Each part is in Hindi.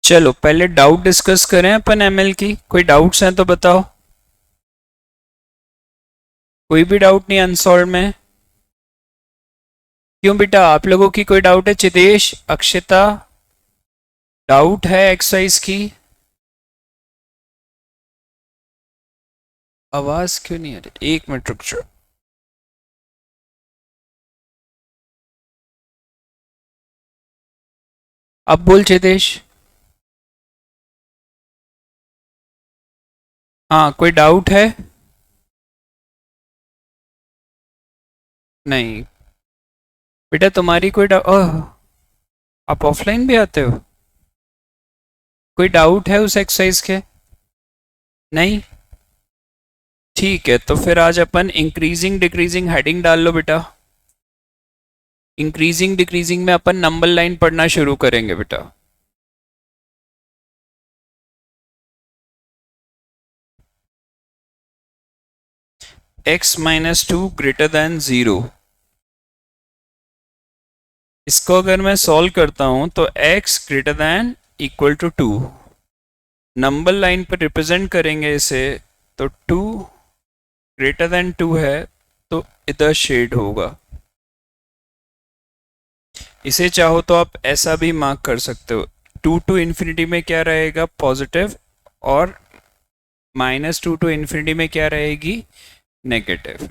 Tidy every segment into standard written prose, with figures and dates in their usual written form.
चलो पहले डाउट डिस्कस करें अपन एमएल की। कोई डाउट्स हैं तो बताओ। कोई भी डाउट नहीं अनसॉल्व में? क्यों बेटा, आप लोगों की कोई डाउट है? चिदेश, अक्षिता, डाउट है एक्सरसाइज की? आवाज क्यों नहीं आ रही? एक मिनट रुक जाओ। अब बोल चिदेश। हाँ, कोई डाउट है? नहीं बेटा, तुम्हारी कोई डाउट? आप ऑफलाइन भी आते हो? कोई डाउट है उस एक्सरसाइज के? नहीं? ठीक है, तो फिर आज अपन इंक्रीजिंग डिक्रीजिंग हेडिंग डाल लो बेटा। इंक्रीजिंग डिक्रीजिंग में अपन नंबर लाइन पढ़ना शुरू करेंगे बेटा। x minus two greater than 0। इसको अगर मैं सॉल्व करता हूं तो x greater than equal to 2। Number line पर रिप्रेजेंट करेंगे इसे, तो 2 ग्रेटर देन 2 है तो इधर शेड होगा। इसे चाहो तो आप ऐसा भी मार्क कर सकते हो। 2 टू इन्फिनिटी में क्या रहेगा? पॉजिटिव। और -2 टू इन्फिनिटी में क्या रहेगी? नेगेटिव।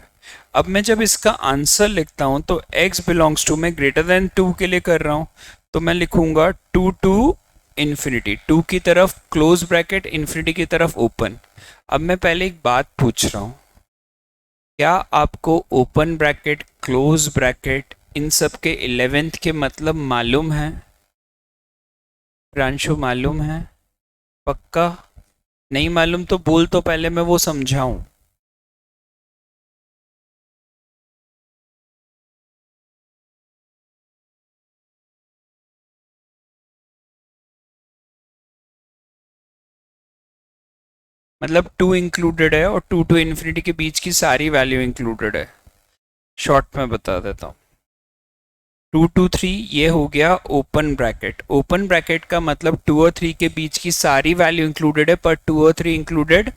अब मैं जब इसका आंसर लिखता हूं तो x बिलोंग्स टू, मैं ग्रेटर देन 2 के लिए कर रहा हूं, तो मैं लिखूंगा 2 टू इन्फिनिटी, 2 की तरफ क्लोज ब्रैकेट, इन्फिनिटी की तरफ ओपन। अब मैं पहले एक बात पूछ रहा हूं, क्या आपको ओपन ब्रैकेट, क्लोज ब्रैकेट, इन सब के 11th के मतलब मालूम है? प्रांशु मालूम है? पक्का? नहीं मालूम तो बोल, तो पहले मैं वो समझाऊं। मतलब 2 इंक्लूडेड है और 2 टू इन्फिनिटी के बीच की सारी वैल्यू इंक्लूडेड है। शॉर्ट में बता देता हूँ। 2 टू 3 ये हो गया ओपन ब्रैकेट। ओपन ब्रैकेट का मतलब 2 और 3 के बीच की सारी वैल्यू इंक्लूडेड है, पर 2 और 3 इंक्लूडेड।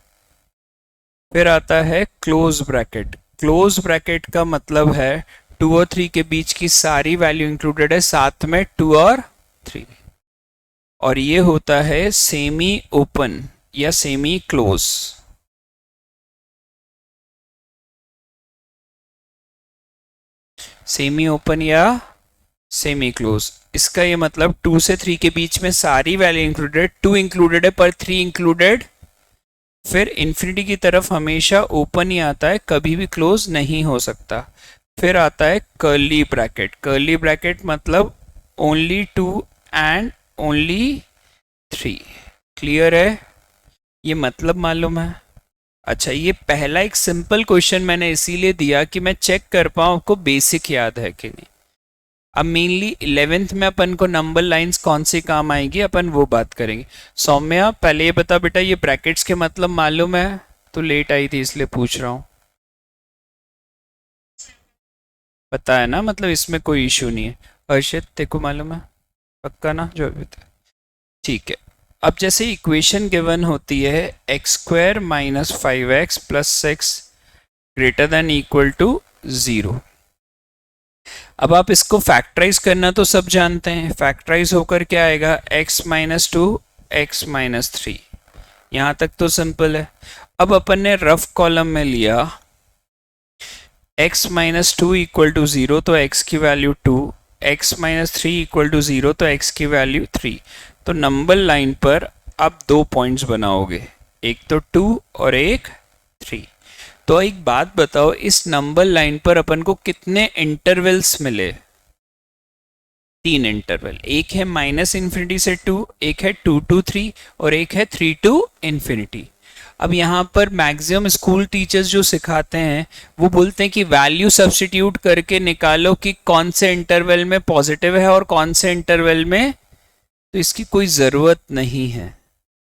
फिर आता है क्लोज ब्रैकेट। क्लोज ब्रैकेट का मतलब है 2 और 3 के बीच की सारी वैल्यू इंक्लूडेड है, साथ में 2 और 3। और ये होता है सेमी ओपन या सेमी क्लोज। सेमी ओपन या सेमी क्लोज, इसका ये मतलब 2 से 3 के बीच में सारी वैल्यू इंक्लूडेड, 2 इंक्लूडेड है पर 3 इंक्लूडेड। फिर इन्फिनिटी की तरफ हमेशा ओपन ही आता है, कभी भी क्लोज नहीं हो सकता। फिर आता है कर्ली ब्रैकेट। कर्ली ब्रैकेट मतलब ओनली 2 एंड ओनली 3। क्लियर है? ये मतलब मालूम है? अच्छा, ये पहला एक सिंपल क्वेश्चन मैंने इसीलिए दिया कि मैं चेक कर पाऊँ आपको बेसिक याद है कि नहीं। अब मेनली 11th में अपन को नंबर लाइंस कौन सी काम आएगी, अपन वो बात करेंगे। सौम्या, पहले ये बता बेटा, ये ब्रैकेट्स के मतलब मालूम है? तो लेट आई थी इसलिए पूछ रहा हूँ। पता है ना, मतलब इसमें कोई इशू नहीं है। हर्षित, तेको मालूम है? पक्का ना? जो भी था ठीक है। अब जैसे इक्वेशन गिवन होती है x square minus 5x plus 6 greater than equal to 0। अब आप इसको फैक्टराइज करना तो सब जानते हैं। फैक्टराइज होकर क्या आएगा? x minus 2 x minus 3। यहां तक तो सिंपल है। अब अपन ने रफ कॉलम में लिया x माइनस 2 इक्वल टू 0, तो x की value 2, x minus 3 equal to 0, तो x की वैल्यू 3। तो नंबर लाइन पर आप 2 पॉइंट्स बनाओगे, एक तो 2 और एक 3। तो एक बात बताओ, इस नंबर लाइन पर अपन को कितने इंटरवल्स मिले? 3 इंटरवल। एक है माइनस इन्फिनिटी से 2, एक है 2 टू 3 और एक है 3 टू इन्फिनिटी। अब यहाँ पर मैक्सिमम स्कूल टीचर्स जो सिखाते हैं वो बोलते हैं कि वैल्यू सब्स्टिट्यूट करके निकालो कि कौन से इंटरवल में पॉजिटिव है और कौन से इंटरवल में। तो इसकी कोई ज़रूरत नहीं है,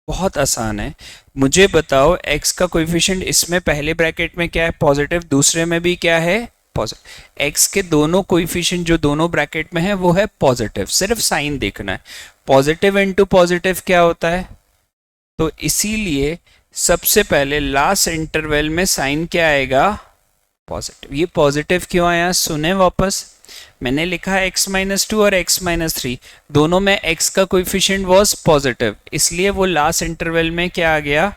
बहुत आसान है। मुझे बताओ x का कोएफिशिएंट इसमें पहले ब्रैकेट में क्या है? पॉजिटिव। दूसरे में भी क्या है? पॉजिटिव। x के दोनों कोएफिशिएंट जो दोनों ब्रैकेट में है वो है पॉजिटिव, सिर्फ साइन देखना है। पॉजिटिव इनटू पॉजिटिव क्या होता है? तो इसीलिए सबसे पहले लास्ट इंटरवल में साइन क्या आएगा? पॉजिटिव। ये पॉजिटिव क्यों आया सुने वापस। मैंने लिखा x-2 और x-3, दोनों में x का कोएफिशिएंट वाज पॉजिटिव, इसलिए वो लास्ट इंटरवल में क्या आ गया?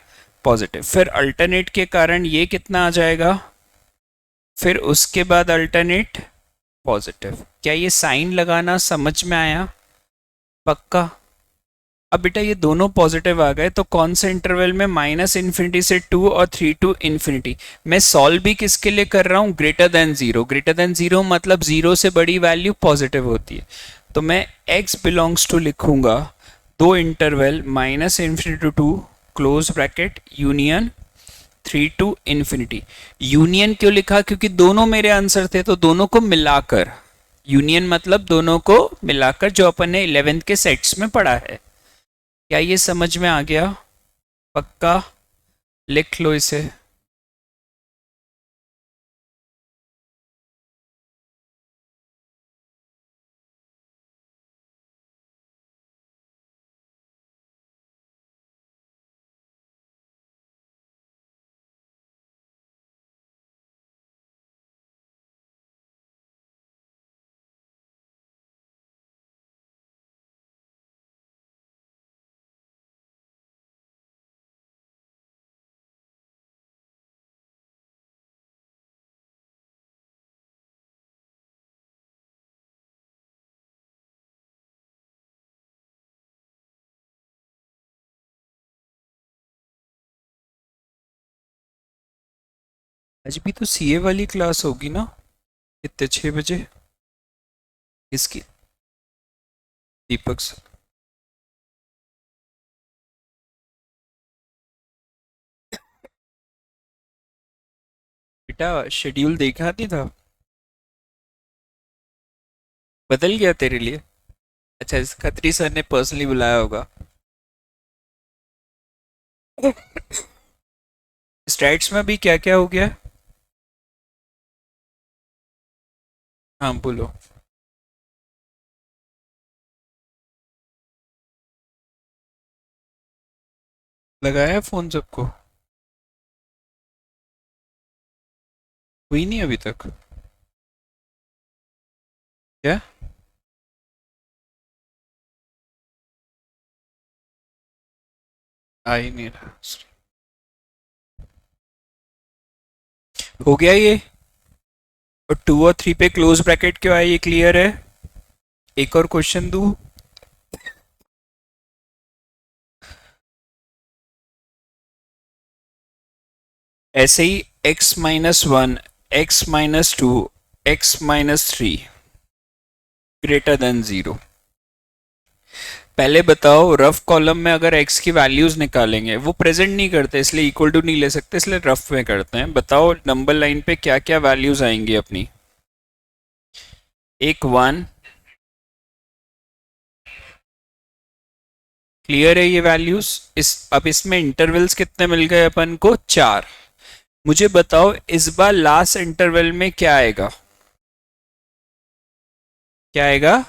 पॉजिटिव। फिर अल्टरनेट के कारण ये कितना आ जाएगा? फिर उसके बाद अल्टरनेट पॉजिटिव। क्या ये साइन लगाना समझ में आया? पक्का? अब बेटा ये दोनों पॉजिटिव आ गए तो कौन से इंटरवल में? -∞ से 2 और 3 टू इन्फिनिटी। मैं सॉल्व भी किसके लिए कर रहा हूं? Greater than zero. Greater than zero मतलब जीरो से बड़ी वैल्यू पॉजिटिव होती है। तो मैं x बिलोंग्स टू लिखूंगा दो interval -∞ to 2 close bracket union 3 to infinity. Union क्यों लिखा? क्योंकि दोनों मेरे आंसर थे तो दोनों को मिलाकर। यूनियन मतलब दोनों को मिलाकर, जो अपन ने 11th के सेट्स में पढ़ा है। क्या ये समझ में आ गया? पक्का? लिख लो इसे। आज भी तो सीए वाली क्लास होगी ना? कितने, 6 बजे? किसकी? दीपक सर। बेटा शेड्यूल देखा नहीं था? बदल गया तेरे लिए? अच्छा, इस खत्री सर ने पर्सनली बुलाया होगा। स्टैट्स में भी क्या क्या हो गया? हाँ बोलो। लगाया फोन सबको? हुई नहीं अभी तक? क्या? आ ही नहीं रहा। हो गया ये? और 2 और 3 पे क्लोज ब्रैकेट क्यों आया, ये क्लियर है? एक और क्वेश्चन दूं? ऐसे ही x-1, x-2, x-3 greater than zero. पहले बताओ, रफ कॉलम में अगर x की वैल्यूज निकालेंगे, वो प्रेजेंट नहीं करते इसलिए इक्वल टू नहीं ले सकते, इसलिए रफ में करते हैं। बताओ नंबर लाइन पे क्या क्या वैल्यूज आएंगी अपनी? एक 1। क्लियर है ये वैल्यूज? इस अब इसमें इंटरवल्स कितने मिल गए अपन को? 4। मुझे बताओ इस बार लास्ट इंटरवल में क्या आएगा? क्या आएगा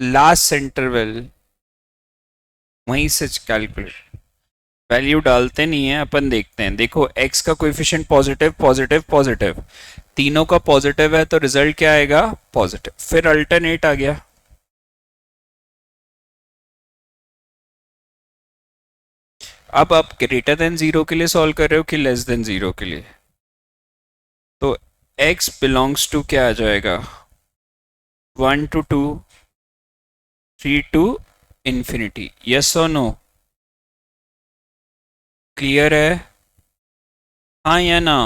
लास्ट इंटरवल? वहीं से कैलकुलेट। वैल्यू डालते नहीं है अपन, देखते हैं। देखो x का कोएफिशिएंट पॉजिटिव पॉजिटिव पॉजिटिव, तीनों का पॉजिटिव है तो रिजल्ट क्या आएगा? पॉजिटिव। फिर अल्टरनेट आ गया। अब आप ग्रेटर देन जीरो के लिए सॉल्व कर रहे हो कि लेस देन जीरो के लिए? तो x बिलोंग्स टू क्या आ जाएगा? 1 टू 2, 3 टू इन्फिनिटी। यस और नो? क्लियर है? हाँ या ना?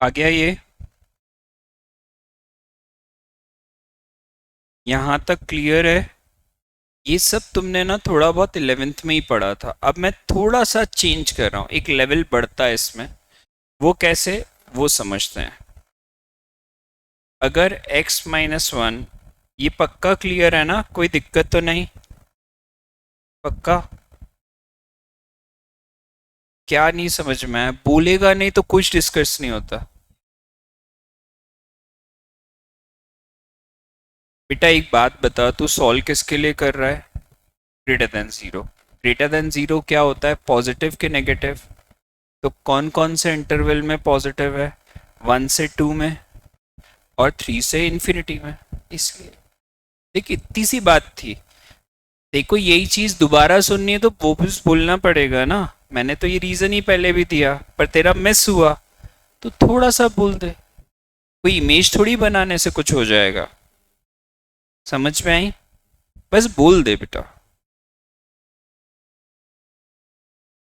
आ गया ये? यहाँ तक क्लियर है? ये सब तुमने ना थोड़ा बहुत 11th में ही पढ़ा था। अब मैं थोड़ा सा चेंज कर रहा हूँ, एक लेवल बढ़ता है इसमें। वो कैसे, वो समझते हैं। अगर x-1, ये पक्का क्लियर है ना, कोई दिक्कत तो नहीं? पक्का? क्या नहीं समझ में आया? बोलेगा नहीं तो कुछ डिस्कस नहीं होता। बेटा एक बात बता, तू सॉल्व किसके लिए कर रहा है? Greater than zero. Greater than zero क्या होता है, पॉजिटिव के नेगेटिव? तो कौन कौन से इंटरवल में पॉजिटिव है? 1 से 2 में, और 3 से इन्फिनिटी में। इसलिए देख, इतनी सी बात थी। देखो यही चीज दोबारा सुननी है तो वो भी बोलना पड़ेगा ना। मैंने तो ये रीजन ही पहले भी दिया, पर तेरा मिस हुआ, तो थोड़ा सा बोल दे। कोई इमेज थोड़ी बनाने से कुछ हो जाएगा। समझ में आई? बस बोल दे बेटा।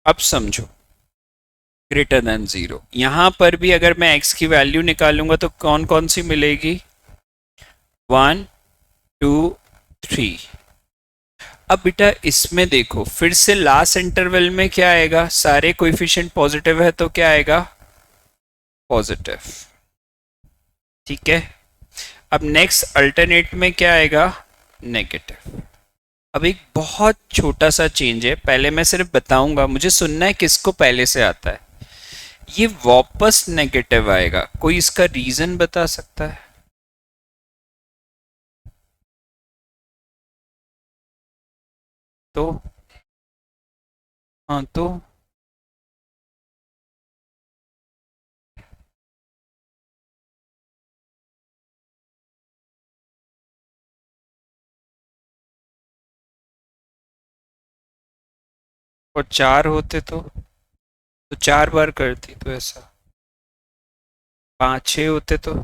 अब समझो, ग्रेटर देन जीरो, यहां पर भी अगर मैं x की वैल्यू निकालूंगा तो कौन कौन सी मिलेगी? 1, 2, 3। अब बेटा इसमें देखो, फिर से लास्ट इंटरवल में क्या आएगा? सारे कोएफिशिएंट पॉजिटिव है तो क्या आएगा? पॉजिटिव। ठीक है। अब नेक्स्ट अल्टरनेट में क्या आएगा? नेगेटिव। अब एक बहुत छोटा सा चेंज है, पहले मैं सिर्फ बताऊंगा, मुझे सुनना है किसको पहले से आता है। ये वापस नेगेटिव आएगा, कोई इसका रीजन बता सकता है? तो हाँ, तो और 4 होते तो 4 बार करती तो ऐसा। 5, 6 होते तो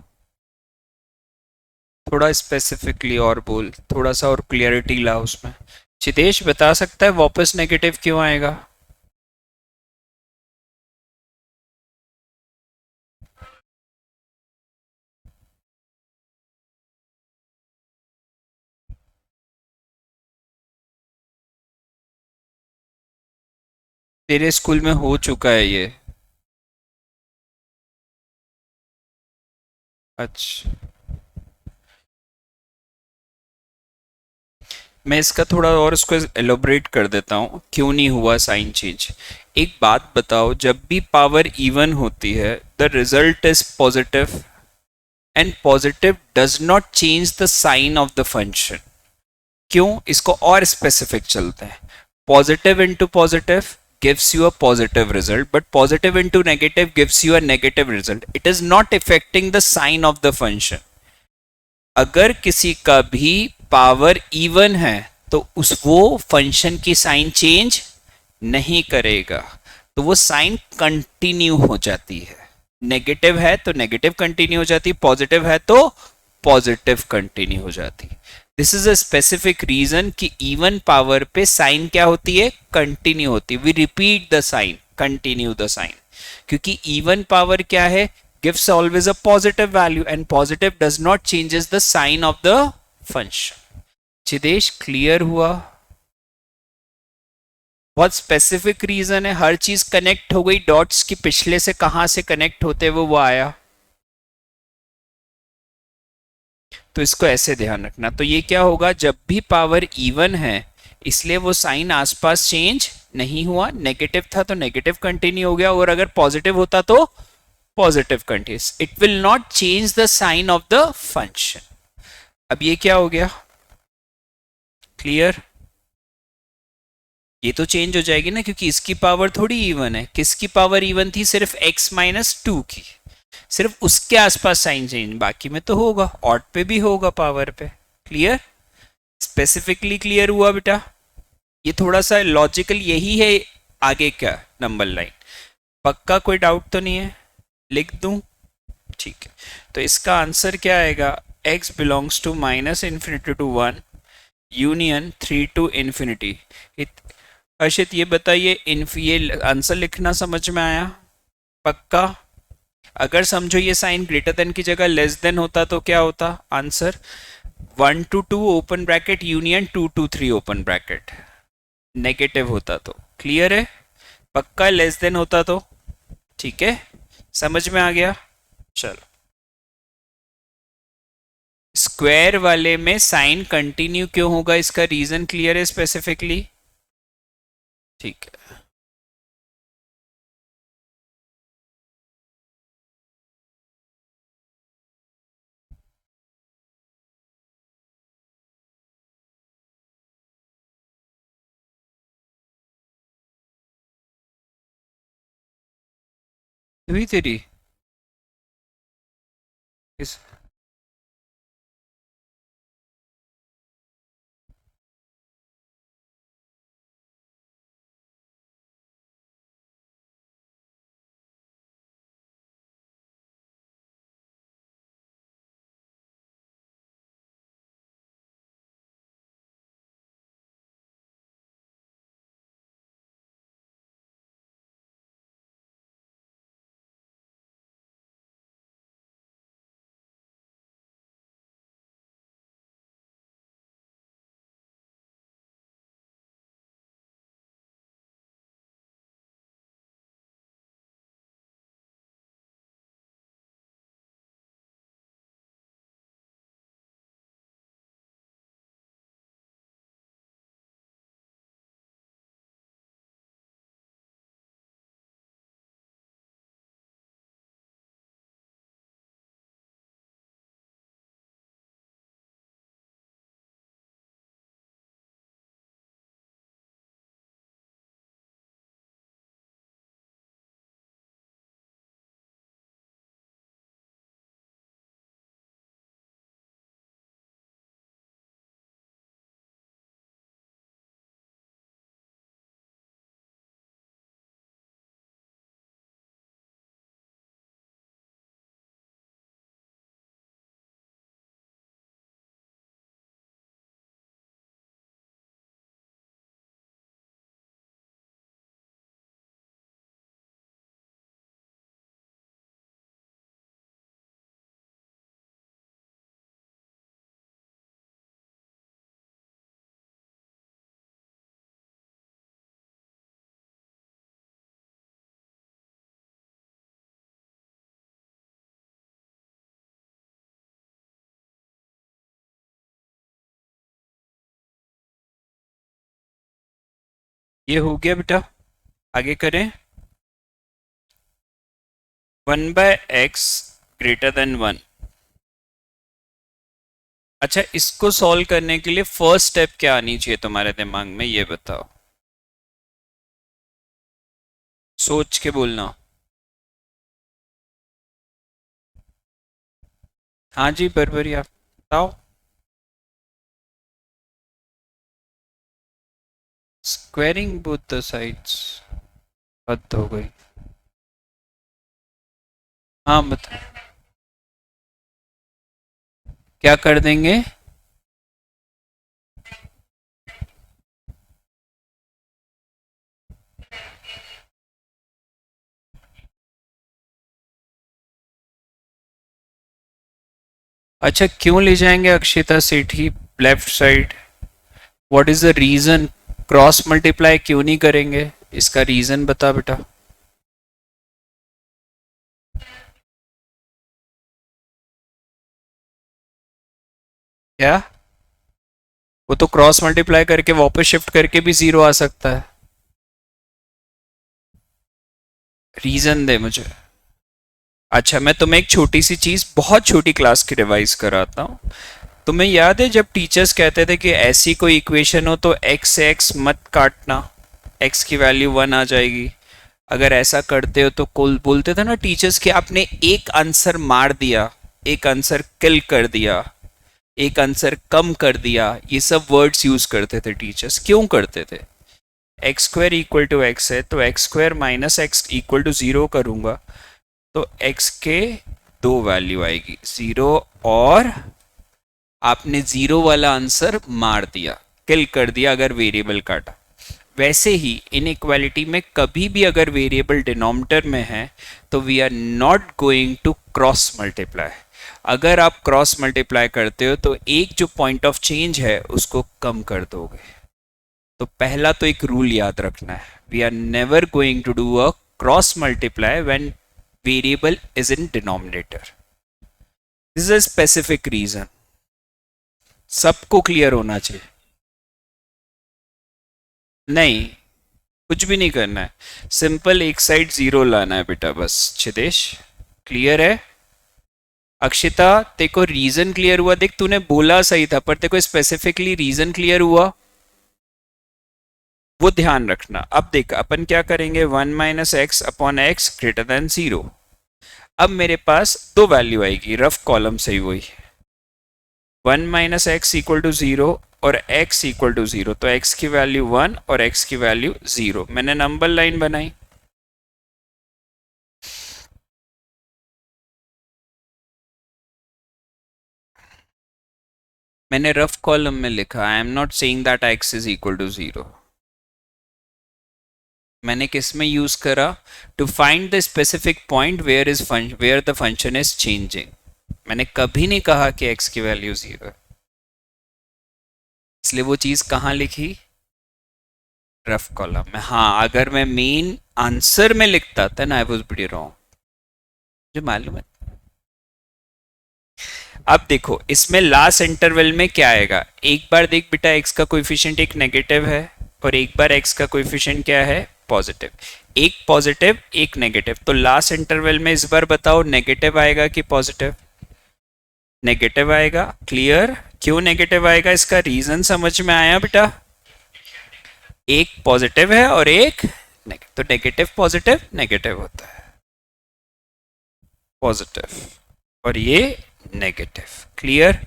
थोड़ा स्पेसिफिकली और बोल, थोड़ा सा और क्लियरिटी ला उसमें। चिदेश बता सकता है वापस नेगेटिव क्यों आएगा? तेरे स्कूल में हो चुका है ये? अच्छा, मैं इसका थोड़ा और इसको एलोबरेट कर देता हूँ, क्यों नहीं हुआ साइन चेंज। एक बात बताओ, जब भी पावर इवन होती है the result is positive, and positive does not change the sign of the function. क्यों? इसको और स्पेसिफिक चलते हैं। Positive into positive gives you a positive result, but positive into negative gives you a negative result. It is not affecting the sign of the function. अगर किसी का भी पावर इवन है तो उस वो फंक्शन की साइन चेंज नहीं करेगा, तो वो साइन कंटिन्यू हो जाती है। नेगेटिव है तो नेगेटिव कंटिन्यू हो जाती, पॉजिटिव है तो पॉजिटिव कंटिन्यू हो जाती। This is a specific reason कि इवन पावर पे साइन क्या होती है? कंटिन्यू होती। We repeat the sign, continue the sign, क्योंकि इवन पावर क्या है? gives always a positive value, and positive does not changes the sign of the function. Chidesh clear हुआ? बहुत स्पेसिफिक रीजन है, हर चीज कनेक्ट हो गई, डॉट्स की पिछले से कहां से कनेक्ट होते हुए वो आया। तो इसको ऐसे ध्यान रखना। तो ये क्या होगा, जब भी पावर इवन है इसलिए वो साइन आसपास चेंज नहीं हुआ, नेगेटिव था तो नेगेटिव कंटिन्यू हो गया, और अगर पॉजिटिव होता तो positive continuous. It will not change the sign of the function. अब ये क्या हो गया? क्लियर? ये तो चेंज हो जाएगी ना, क्योंकि इसकी पावर थोड़ी इवन है। किसकी पावर इवन थी? सिर्फ x-2 की। सिर्फ उसके आसपास साइन चेंज, बाकी में तो होगा, ऑड पे भी होगा, पावर पे। क्लियर? स्पेसिफिकली क्लियर हुआ बेटा? ये थोड़ा सा लॉजिकल यही है। आगे क्या नंबर लाइन? पक्का कोई डाउट तो नहीं है? लिख दूं? ठीक है। तो इसका आंसर क्या आएगा? x belongs to -infinity to 1 union 3 to infinity. Harshit ये बताइए, ये आंसर लिखना समझ में आया? पक्का? अगर समझो ये साइन ग्रेटर देन की जगह लेस देन होता तो क्या होता answer, 1 to 2 open bracket union 2 to 3 open bracket, negative होता तो। क्लियर है? पक्का लेस देन होता तो। ठीक है, समझ में आ गया? चलो, स्क्वायर वाले में साइन कंटिन्यू क्यों होगा, इसका रीजन क्लियर है स्पेसिफिकली? ठीक है, हुई तेरी इस, ये हो गया बेटा, आगे करें। 1/x greater than 1। अच्छा, इसको सॉल्व करने के लिए फर्स्ट स्टेप क्या आनी चाहिए तुम्हारे दिमाग में, ये बताओ, सोच के बोलना। हाँ जी बरबरी, आप बताओ। स्क्वेरिंग बोथ द साइड्स, हद हो गई। हाँ बता, क्या कर देंगे? अच्छा, क्यों ले जाएंगे Akshita Sethi left side? What is the reason? Cross multiply क्यों नहीं करेंगे, इसका रीजन बता बेटा। क्या? वो तो क्रॉस मल्टीप्लाई करके वापस शिफ्ट करके भी जीरो आ सकता है। रीजन दे मुझे। अच्छा, मैं तुम्हें एक छोटी सी चीज बहुत छोटी क्लास की रिवाइज कराता हूँ। तुम्हें याद है जब टीचर्स कहते थे कि ऐसी कोई इक्वेशन हो तो एक्स से एक्स मत काटना, एक्स की वैल्यू 1 आ जाएगी। अगर ऐसा करते हो तो कुल बोलते थे ना टीचर्स कि आपने एक आंसर मार दिया, एक आंसर किल कर दिया, एक आंसर कम कर दिया। ये सब वर्ड्स यूज करते थे टीचर्स। क्यों करते थे? X square equal to x है तो x square minus x equal to zero करूंगा तो एक्स के दो वैल्यू आएगी, जीरो और आपने जीरो वाला आंसर मार दिया, किल कर दिया अगर वेरिएबल काटा। वैसे ही इनइक्वालिटी में कभी भी अगर वेरिएबल डिनोमिनेटर में है तो we are not going to cross multiply. अगर आप क्रॉस मल्टीप्लाई करते हो तो एक जो पॉइंट ऑफ चेंज है उसको कम कर दोगे। तो पहला तो एक रूल याद रखना है, we are never going to do a cross multiply when variable is in denominator. This is a specific reason, सबको क्लियर होना चाहिए। नहीं, कुछ भी नहीं करना है, सिंपल एक साइड जीरो लाना है बेटा बस। छिदेश क्लियर है? अक्षिता तेरे को रीजन क्लियर हुआ? देख तूने बोला सही था पर तेरे को स्पेसिफिकली रीजन क्लियर हुआ? वो ध्यान रखना। अब देख अपन क्या करेंगे, 1 - x/x greater than 0। अब मेरे पास दो वैल्यू आएगी रफ कॉलम से ही वही, 1 - x = 0 और x = 0। तो x की वैल्यू 1 और x की वैल्यू 0। मैंने नंबर लाइन बनाई। मैंने रफ कॉलम में लिखा, I am not saying that x = 0। मैंने किस में यूज करा, to find the specific point where the function is changing. मैंने कभी नहीं कहा कि x की वैल्यू 0 है, इसलिए वो चीज कहाँ लिखी, रफ कॉलम में। हाँ, अगर मैं मेन आंसर में लिखता था ना, आई वॉज प्रीटी रॉन्ग, मुझे मालूम है। अब देखो इसमें लास्ट इंटरवल में क्या आएगा, एक बार देख बेटा x का कोएफिशिएंट एक नेगेटिव है और एक बार x का कोएफिशिएंट क्या है, पॉजिटिव। एक पॉजिटिव एक नेगेटिव, तो लास्ट इंटरवल में इस बार बताओ नेगेटिव आएगा कि पॉजिटिव? नेगेटिव आएगा। क्लियर? क्यों नेगेटिव आएगा, इसका रीजन समझ में आया बेटा? एक पॉजिटिव है और एक नेगेटिव, तो नेगेटिव पॉजिटिव नेगेटिव होता है, पॉजिटिव और ये नेगेटिव। क्लियर?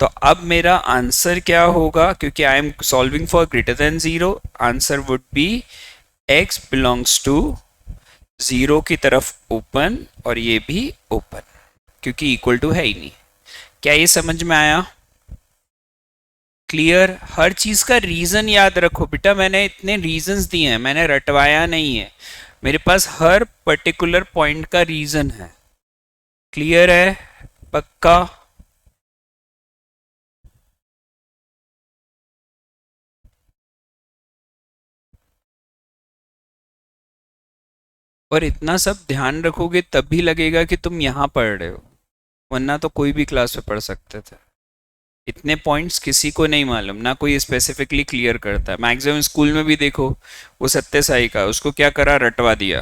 तो अब मेरा आंसर क्या होगा, क्योंकि I am solving for greater than 0, answer would be x belongs to 0 की तरफ ओपन और ये भी ओपन, क्योंकि इक्वल टू है ही नहीं। क्या ये समझ में आया? क्लियर? हर चीज का रीजन याद रखो बेटा, मैंने इतने रीजंस दिए हैं, मैंने रटवाया नहीं है, मेरे पास हर पर्टिकुलर पॉइंट का रीजन है। क्लियर है? पक्का? और इतना सब ध्यान रखोगे तब भी लगेगा कि तुम यहाँ पढ़ रहे हो, वरना तो कोई भी क्लास में पढ़ सकते थे। इतने पॉइंट्स किसी को नहीं मालूम, ना कोई स्पेसिफिकली क्लियर करता है। मैक्सिमम स्कूल में भी देखो, वो सत्य साई का उसको क्या करा, रटवा दिया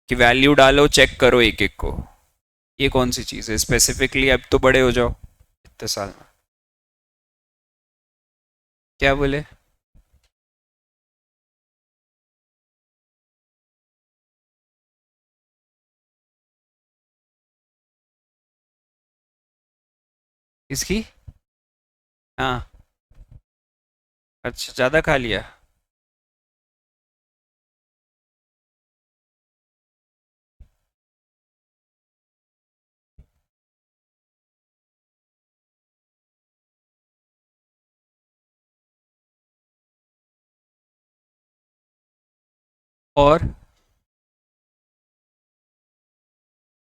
कि वैल्यू डालो चेक करो एक एक को। ये कौन सी चीज़ है स्पेसिफिकली, अब तो बड़े हो जाओ इतने साल में। क्या बोले? इसकी? हाँ। अच्छा, ज़्यादा खा लिया? और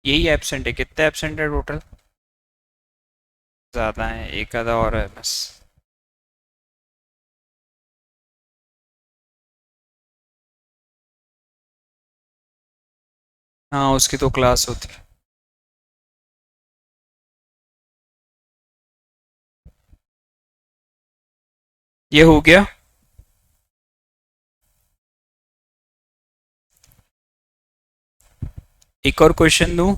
यही एब्सेंट है? कितने एब्सेंट है टोटल? ज़्यादा है, एक आधा और है बस। हाँ, उसकी तो क्लास होती है। ये हो गया। एक और क्वेश्चन दूं?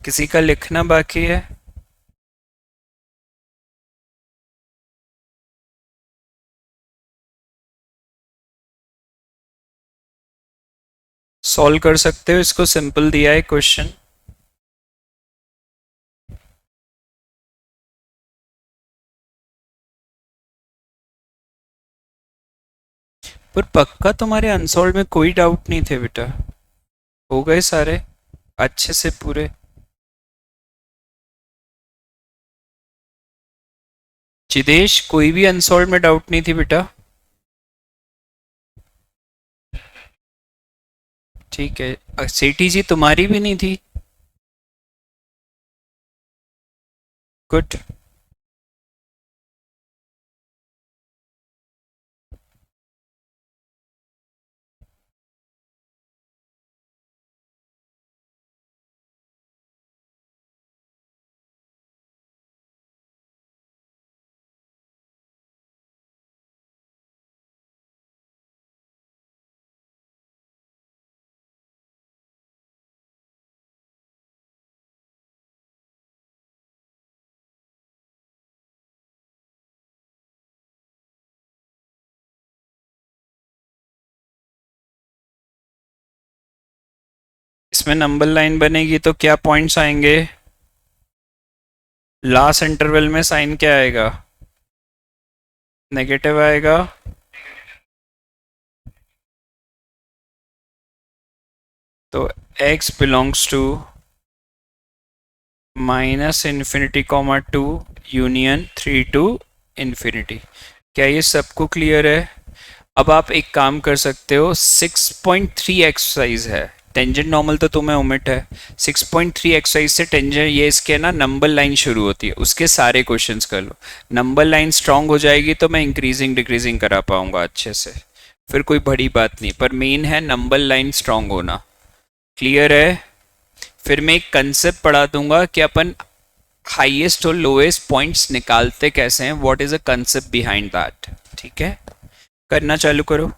किसी का लिखना बाकी है? सॉल्व कर सकते हो इसको, सिंपल दिया है क्वेश्चन। पर पक्का तुम्हारे अनसॉल्व में कोई डाउट नहीं थे बेटा? हो गए सारे अच्छे से पूरे? जिदेश, कोई भी अनसॉल्व में डाउट नहीं थी बेटा? ठीक है। सेठी जी तुम्हारी भी नहीं थी? गुड। इसमें नंबर लाइन बनेगी तो क्या पॉइंट्स आएंगे? लास्ट इंटरवल में साइन क्या आएगा? नेगेटिव आएगा। तो x belongs to minus infinity comma 2 union 3 to infinity. क्या ये सबको क्लियर है? अब आप एक काम कर सकते हो, 6.3 एक्सरसाइज है, टेंजेंट नॉर्मल तो तुम्हें ओमिट है। 6.3 एक्सरसाइज से टेंजेंट ये इसके ना नंबर लाइन शुरू होती है, उसके सारे क्वेश्चंस कर लो। नंबर लाइन स्ट्रांग हो जाएगी तो मैं इंक्रीजिंग डिक्रीजिंग करा पाऊंगा अच्छे से, फिर कोई बड़ी बात नहीं, पर मेन है नंबर लाइन स्ट्रांग होना। क्लियर है? फिर मैं एक कंसेप्ट पढ़ा दूंगा कि अपन हाईएस्ट और लोएस्ट पॉइंट्स निकालते कैसे हैं, what is a concept behind that. ठीक है, करना चालू करो।